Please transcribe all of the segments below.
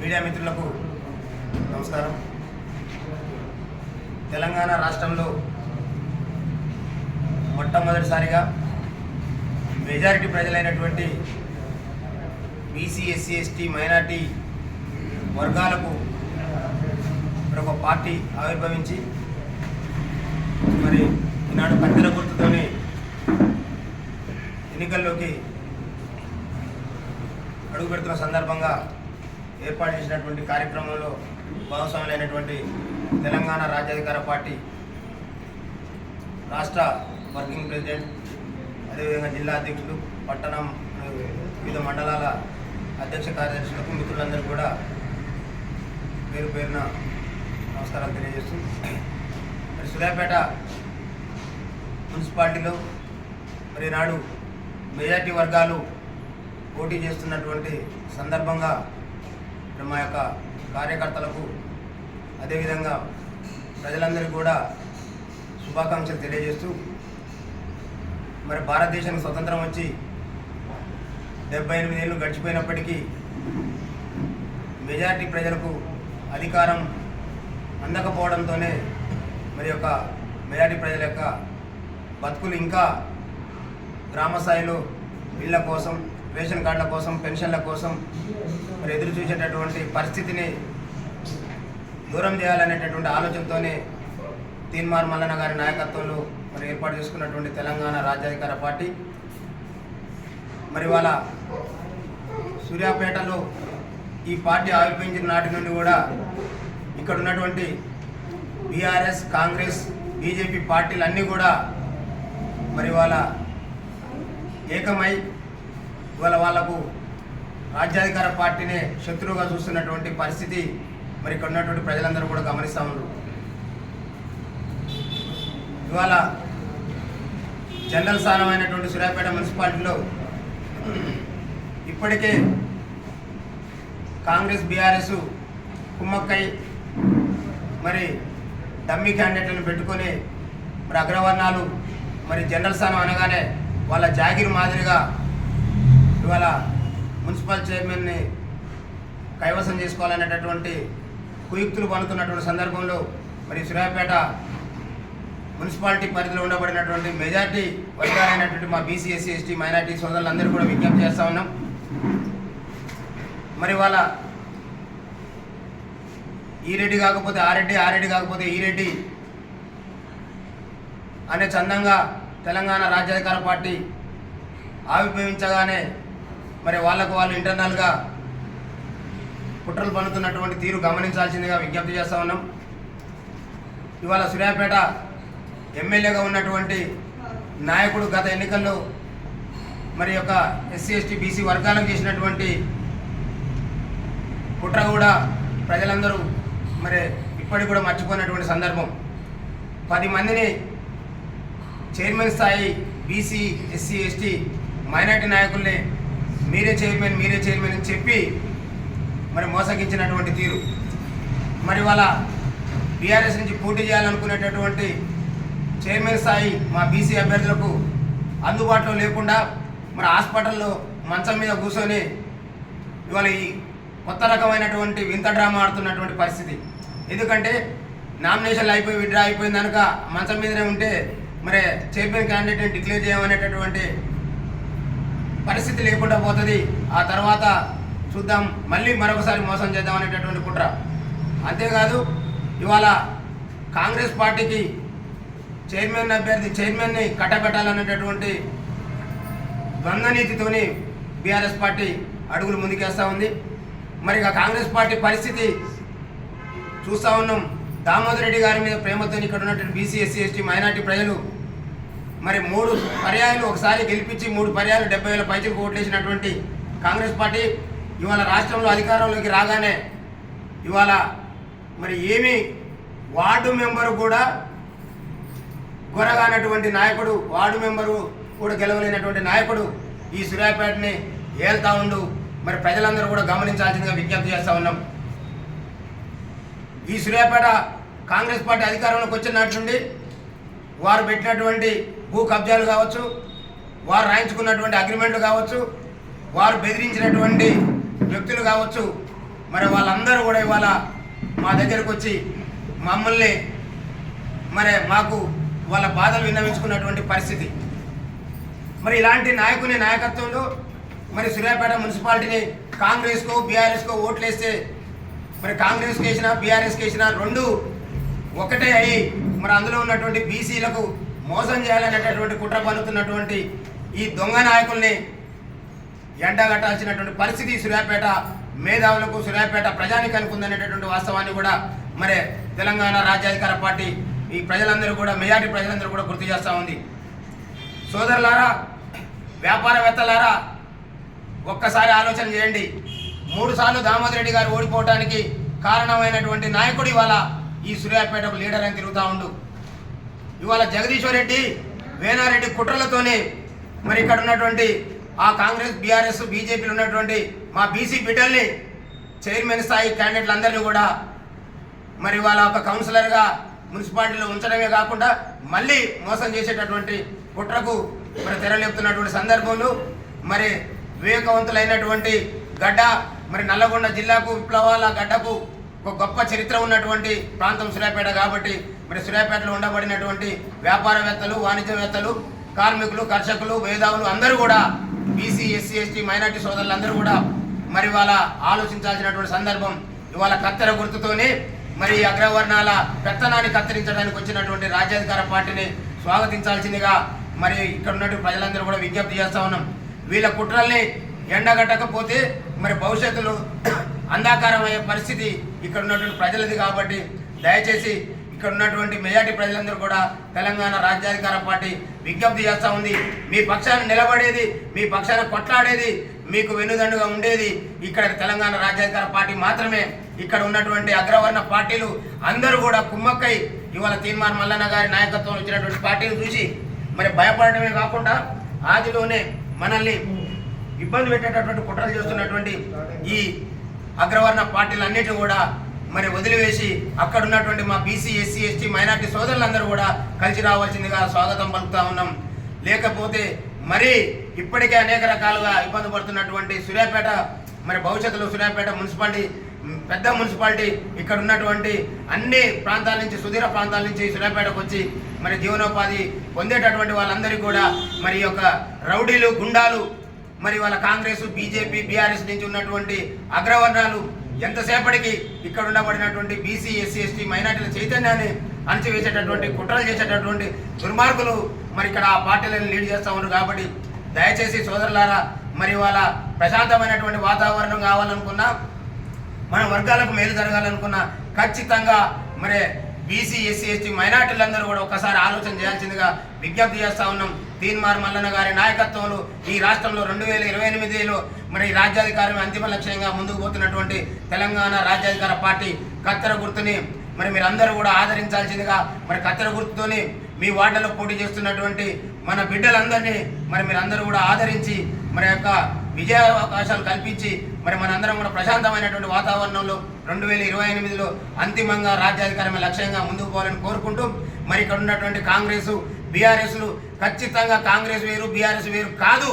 Media మిత్రులకు నమస్కారం. తెలంగాణ రాష్ట్రంలో మొట్టమొదటిసారిగా మెజారిటీ ప్రజలైనటువంటి బీసీ, ఎస్సీ, ఎస్టీ, మైనార్టీ వర్గాలకు ఒక పార్టీ ఆవిర్భవించి మరి ఈనాడు కత్తెర గుర్తుతోనే ఎన్నికల్లోకి అడుగు పెడుతున్న సందర్భంగా ఏర్పాటు చేసినటువంటి కార్యక్రమంలో భాగస్వాములైనటువంటి తెలంగాణ రాజ్యాధికార పార్టీ రాష్ట్ర వర్కింగ్ ప్రెసిడెంట్, అదేవిధంగా జిల్లా అధ్యక్షులు, పట్టణం వివిధ మండలాల అధ్యక్ష కార్యదర్శులకు, మిత్రులందరూ కూడా పేరు పేరున నమస్కారాలు తెలియజేస్తూ, మరి సూర్యాపేట మున్సిపాలిటీలో మరి నాడు మెజార్టీ వర్గాలు పోటీ చేస్తున్నటువంటి సందర్భంగా మా యొక్క కార్యకర్తలకు, అదేవిధంగా ప్రజలందరికీ కూడా శుభాకాంక్షలు తెలియజేస్తూ, మరి భారతదేశానికి స్వతంత్రం వచ్చి 78 ఏళ్ళు గడిచిపోయినప్పటికీ మెజారిటీ ప్రజలకు అధికారం అందకపోవడంతోనే మరి యొక్క మెజారిటీ ప్రజల యొక్క బతుకులు ఇంకా గ్రామ స్థాయిలో ఇళ్ల కోసం, రేషన్ కార్డుల కోసం, పెన్షన్ల కోసం మరి ఎదురు చూసేటటువంటి పరిస్థితిని దూరం చేయాలనేటటువంటి ఆలోచనతోనే తీన్మార్ మల్లన్న గారి నాయకత్వంలో మరి ఏర్పాటు చేసుకున్నటువంటి తెలంగాణ రాజ్యాధికార పార్టీ మరి వాళ్ళ సూర్యాపేటలో ఈ పార్టీ ఆవిర్భవించిన నాటి నుండి కూడా ఇక్కడ ఉన్నటువంటి బీఆర్ఎస్, కాంగ్రెస్, బీజేపీ పార్టీలన్నీ కూడా మరి వాళ్ళ ఏకమై ఇవాళ వాళ్లకు రాజ్యాధికార పార్టీనే శత్రువుగా చూస్తున్నటువంటి పరిస్థితి మరి ఇక్కడ ఉన్నటువంటి ప్రజలందరూ కూడా గమనిస్తూ ఉన్నారు. ఇవాళ జనరల్ స్థానమైనటువంటి సూర్యాపేట మున్సిపాలిటీలో ఇప్పటికే కాంగ్రెస్, బీఆర్ఎస్ కుమ్మక్కై మరి డమ్మీ క్యాండిడేట్లను పెట్టుకొని మరి అగ్రవర్ణాలు మరి జనరల్ స్థానం అనగానే వాళ్ళ జాగిర్ మాదిరిగా ఇవాళ మున్సిపల్ చైర్మన్ని కైవసం చేసుకోవాలనేటటువంటి కుయుక్తులు పనుతున్నటువంటి సందర్భంలో మరి సూర్యాపేట మున్సిపాలిటీ పరిధిలో ఉండబడినటువంటి మెజార్టీ వర్గాలైనటువంటి మా బీసీ, ఎస్సీ, ఎస్టీ, మైనార్టీ సోదరులందరూ కూడా విజ్ఞప్తి చేస్తూ ఉన్నాం. మరి వాళ్ళ ఈ రెడ్డి కాకపోతే ఆ రెడ్డి, ఆ రెడ్డి కాకపోతే ఈ రెడ్డి అనే చందంగా తెలంగాణ రాజ్యాధికార పార్టీ ఆవిర్భవించగానే మరి వాళ్ళకు వాళ్ళు ఇంటర్నల్గా కుట్రలు పన్నుతున్నటువంటి తీరు గమనించాల్సిందిగా విజ్ఞప్తి చేస్తూ ఉన్నాం. ఇవాళ సూర్యాపేట ఎమ్మెల్యేగా ఉన్నటువంటి నాయకుడు గత ఎన్నికల్లో మరి యొక్క ఎస్సీ, ఎస్టీ, బీసీ వర్గాలకు చేసినటువంటి కుట్ర కూడా ప్రజలందరూ మరి ఇప్పటికి కూడా మర్చిపోయినటువంటి సందర్భం. 10 మందిని చైర్మన్ స్థాయి బీసీ, ఎస్సీ, ఎస్టీ, మైనార్టీ నాయకుల్ని మీరే చైర్మన్ అని చెప్పి మరి మోసగించినటువంటి తీరు. మరి వాళ్ళ బీఆర్ఎస్ నుంచి పోటీ చేయాలనుకునేటటువంటి చైర్మన్ స్థాయి మా బీసీ అభ్యర్థులకు అందుబాటులో లేకుండా మరి హాస్పిటల్లో మంచం మీద కూర్చొని ఇవాళ ఈ కొత్త రకమైనటువంటి వింత డ్రామా ఆడుతున్నటువంటి పరిస్థితి. ఎందుకంటే నామినేషన్లు అయిపోయి విత్డ్రా అయిపోయింది కనుక మంచం మీదనే ఉంటే మరి చైర్మన్ క్యాండిడేట్ని డిక్లేర్ చేయమనేటటువంటి పరిస్థితి లేకుండా పోతుంది. ఆ తర్వాత చూద్దాం, మళ్ళీ మరొకసారి మోసం చేద్దాం అనేటటువంటి కుట్ర. అంతేకాదు ఇవాళ కాంగ్రెస్ పార్టీకి చైర్మన్ని కట్టబెట్టాలనేటటువంటి ద్వంద్వనీతితోని బీఆర్ఎస్ పార్టీ అడుగులు ముందుకేస్తూ ఉంది. మరి ఇక కాంగ్రెస్ పార్టీ పరిస్థితి చూస్తూ ఉన్నాం. దామోదర్ రెడ్డి గారి మీద ప్రేమతో ఇక్కడ ఉన్నటువంటి బీసీ, ఎస్సీ, ఎస్టీ, మైనార్టీ ప్రజలు మరి 3 పర్యాయాలు ఒకసారి గెలిపించి 3 పర్యాయాలు 70,000 పైచలకు ఓట్లేసినటువంటి కాంగ్రెస్ పార్టీ ఇవాళ రాష్ట్రంలో అధికారంలోకి రాగానే ఇవాళ మరి ఏమీ వార్డు మెంబరు కూడా గొరగానటువంటి నాయకుడు, వార్డు మెంబరు కూడా గెలవలేనటువంటి నాయకుడు ఈ సూర్యాపేటని ఏళ్తా ఉండు. మరి ప్రజలందరూ కూడా గమనించాల్సిందిగా విజ్ఞప్తి చేస్తూ ఉన్నాం. ఈ సూర్యాపేట కాంగ్రెస్ పార్టీ అధికారంలోకి వచ్చిన నాటి నుండి వారు పెట్టినటువంటి భూ కబ్జాలు కావచ్చు, వారు రాయించుకున్నటువంటి అగ్రిమెంట్లు కావచ్చు, వారు బెదిరించినటువంటి వ్యక్తులు కావచ్చు, మరి వాళ్ళందరూ కూడా ఇవాళ మా దగ్గరకు వచ్చి మమ్మల్ని మరి మాకు వాళ్ళ బాధలు విన్నవించుకున్నటువంటి పరిస్థితి. మరి ఇలాంటి నాయకుని నాయకత్వంలో మరి సూర్యాపేట మున్సిపాలిటీని కాంగ్రెస్కో బీఆర్ఎస్కో ఓట్లు వేస్తే మరి కాంగ్రెస్కి వేసినా బీఆర్ఎస్కి వేసినా రెండు ఒకటే అయ్యి మరి అందులో ఉన్నటువంటి బీసీలకు మోసం చేయాలనేటటువంటి కుట్ర పన్నుతున్నటువంటి ఈ దొంగ నాయకుల్ని ఎండగట్టాల్సినటువంటి పరిస్థితి సూర్యాపేట మేధావులకు సూర్యాపేట ప్రజానికానికి ఉందనేటటువంటి వాస్తవాన్ని కూడా మరి తెలంగాణ రాజ్యాధికార పార్టీ ఈ ప్రజలందరూ కూడా మెజారిటీ ప్రజలందరూ కూడా గుర్తు చేస్తూ ఉంది. సోదరులారా, వ్యాపారవేత్తలారా, ఒక్కసారి ఆలోచన చేయండి. 3 సార్లు దామోదర్ రెడ్డి గారు ఓడిపోవడానికి కారణమైనటువంటి నాయకుడు ఇవాళ ఈ సూర్యాపేటకు లీడర్ అని తిరుగుతూ ఉండు. ఇవాళ జగదీశ్వర్ రెడ్డి వేనారెడ్డి కుట్రలతోనే మరి ఇక్కడ ఉన్నటువంటి ఆ కాంగ్రెస్ బీఆర్ఎస్ బీజేపీలో ఉన్నటువంటి మా బీసీ బిడ్డల్ని చైర్మన్ స్థాయి క్యాండిడేట్లందరినీ కూడా మరి వాళ్ళ ఒక కౌన్సిలర్గా మున్సిపాలిటీలో ఉంచడమే కాకుండా మళ్ళీ మోసం చేసేటటువంటి కుట్రకు మరి తెరలేపుతున్నటువంటి సందర్భంలో మరి వివేకవంతులైనటువంటి గడ్డ మరి నల్లగొండ జిల్లాకు విప్లవాల గడ్డకు ఒక గొప్ప చరిత్ర ఉన్నటువంటి ప్రాంతం సూర్యాపేట కాబట్టి మరి సూర్యాపేటలో ఉండబడినటువంటి వ్యాపారవేత్తలు వాణిజ్యవేత్తలు కార్మికులు కర్షకులు మేధావులు అందరూ కూడా బీసీ ఎస్సీ ఎస్టీ మైనార్టీ సోదరులందరూ కూడా మరి వాళ్ళ ఆలోచించాల్సినటువంటి సందర్భం. ఇవాళ కత్తెర గుర్తుతోనే మరి అగ్రవర్ణాల పెత్తనాన్ని కత్తిరించడానికి వచ్చినటువంటి రాజ్యాధికార పార్టీని స్వాగతించాల్సిందిగా మరి ఇక్కడ ఉన్నటువంటి ప్రజలందరూ కూడా విజ్ఞప్తి చేస్తూ ఉన్నాం. వీళ్ళ కుట్రల్ని ఎండగట్టకపోతే మరి భవిష్యత్తులో అంధాకారం అయ్యే పరిస్థితి ఇక్కడ ఉన్నటువంటి ప్రజలది కాబట్టి దయచేసి ఇక్కడ ఉన్నటువంటి మెజార్టీ ప్రజలందరూ కూడా తెలంగాణ రాజ్యాధికార పార్టీ విజ్ఞప్తి చేస్తూ ఉంది. మీ పక్షాన నిలబడేది, మీ పక్షాన కొట్లాడేది, మీకు వెన్నుదండుగా ఉండేది ఇక్కడ తెలంగాణ రాజ్యాధికార పార్టీ మాత్రమే. ఇక్కడ ఉన్నటువంటి అగ్రవర్ణ పార్టీలు అందరూ కూడా కుమ్మక్కై ఇవాళ తీన్మార్ మల్లన్న గారి నాయకత్వంలో వచ్చినటువంటి పార్టీని చూసి మరి భయపడటమే కాకుండా ఆదిలోనే మనల్ని ఇబ్బంది పెట్టేటటువంటి కుట్రలు చేస్తున్నటువంటి ఈ అగ్రవర్ణ పార్టీలన్నిటి కూడా మరి వదిలివేసి అక్కడ ఉన్నటువంటి మా బీసీ ఎస్సీ ఎస్టీ మైనార్టీ సోదరులందరూ కూడా కలిసి రావాల్సిందిగా స్వాగతం పలుకుతా ఉన్నాం. లేకపోతే మరి ఇప్పటికే అనేక రకాలుగా ఇబ్బంది పడుతున్నటువంటి సూర్యాపేట మరి భవిష్యత్తులో సూర్యాపేట మున్సిపాలిటీ పెద్ద మున్సిపాలిటీ ఇక్కడ ఉన్నటువంటి అన్ని ప్రాంతాల నుంచి సుదూర ప్రాంతాల నుంచి సూర్యాపేటకు వచ్చి మరి జీవనోపాధి పొందేటటువంటి వాళ్ళందరికీ కూడా మరి యొక్క రౌడీలు గుండాలు మరి వాళ్ళ కాంగ్రెస్ బీజేపీ బీఆర్ఎస్ నుంచి ఉన్నటువంటి అగ్రవర్ణాలు ఎంతసేపటికి ఇక్కడ ఉండబడినటువంటి బీసీ ఎస్సీ ఎస్టీ మైనార్టీల చైతన్యాన్ని అణచివేసేటటువంటి కుట్రలు చేసేటటువంటి దుర్మార్గులు మరి ఇక్కడ ఆ పార్టీలను లీడ్ చేస్తూ ఉన్నారు. కాబట్టి దయచేసి సోదరులారా, మరి వాళ్ళ ప్రశాంతమైనటువంటి వాతావరణం కావాలనుకున్నా, మన వర్గాలకు మేలు జరగాలనుకున్నా ఖచ్చితంగా మరి బీసీ ఎస్సీ ఎస్టీ మైనార్టీలందరూ కూడా ఒకసారి ఆలోచన చేయాల్సిందిగా విజ్ఞప్తి చేస్తూ ఉన్నాం. తీన్మార్ మల్లన్న గారి నాయకత్వంలో ఈ రాష్ట్రంలో 2028లో మరి రాజ్యాధికారం అంతిమ లక్ష్యంగా ముందుకు పోతున్నటువంటి తెలంగాణ రాజ్యాధికార పార్టీ కత్తెర గుర్తుని మరి మీరందరూ కూడా ఆదరించాల్సిందిగా మరి కత్తెర గుర్తుతోని మీ వార్డులో పోటీ చేస్తున్నటువంటి మన బిడ్డలందరినీ మరి మీరందరూ కూడా ఆదరించి మరి యొక్క విజయావకాశాలు కల్పించి మరి మనందరం కూడా ప్రశాంతమైనటువంటి వాతావరణంలో 2028లో అంతిమంగా రాజ్యాధికారమే లక్ష్యంగా ముందుకు పోవాలని కోరుకుంటూ మరి ఇక్కడ ఉన్నటువంటి కాంగ్రెస్ బీఆర్ఎస్లు ఖచ్చితంగా కాంగ్రెస్ వేరు బీఆర్ఎస్ వేరు కాదు,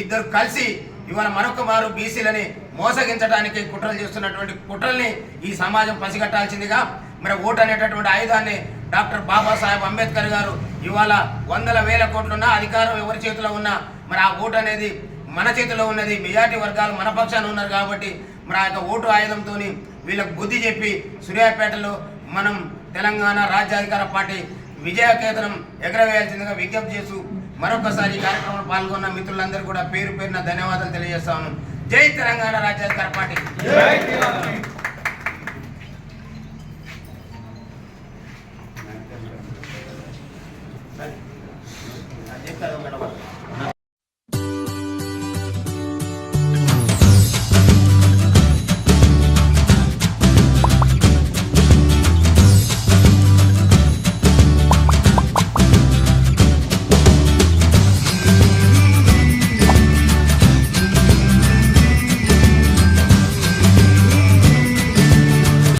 ఇద్దరు కలిసి ఇవాళ మరొక మారు బీసీలని మోసగించడానికి కుట్రలు చేస్తున్నటువంటి కుట్రల్ని ఈ సమాజం పసిగట్టాల్సిందిగా మరి ఓటు అనేటటువంటి ఆయుధాన్ని డాక్టర్ బాబాసాహెబ్ అంబేద్కర్ గారు ఇవాళ 100,000 కోట్లున్నా అధికారం ఎవరి చేతిలో ఉన్నా మరి ఆ ఓటు అనేది మన చేతిలో ఉన్నది. మెజార్టీ వర్గాలు మన పక్షాన ఉన్నారు కాబట్టి మరి ఆ యొక్క ఓటు ఆయుధంతో వీళ్ళకు బుద్ధి చెప్పి సూర్యాపేటలో మనం తెలంగాణ రాజ్యాధికార పార్టీ విజయకేతనం ఎగరవేయాల్సిందిగా విజ్ఞప్తి చేస్తూ మరొకసారి ఈ కార్యక్రమంలో పాల్గొన్న మిత్రులందరూ కూడా పేరు పేరున ధన్యవాదాలు తెలియజేస్తా ఉన్నాం. జై తెలంగాణ రాజ్యాధికార పార్టీ. చెప్తారు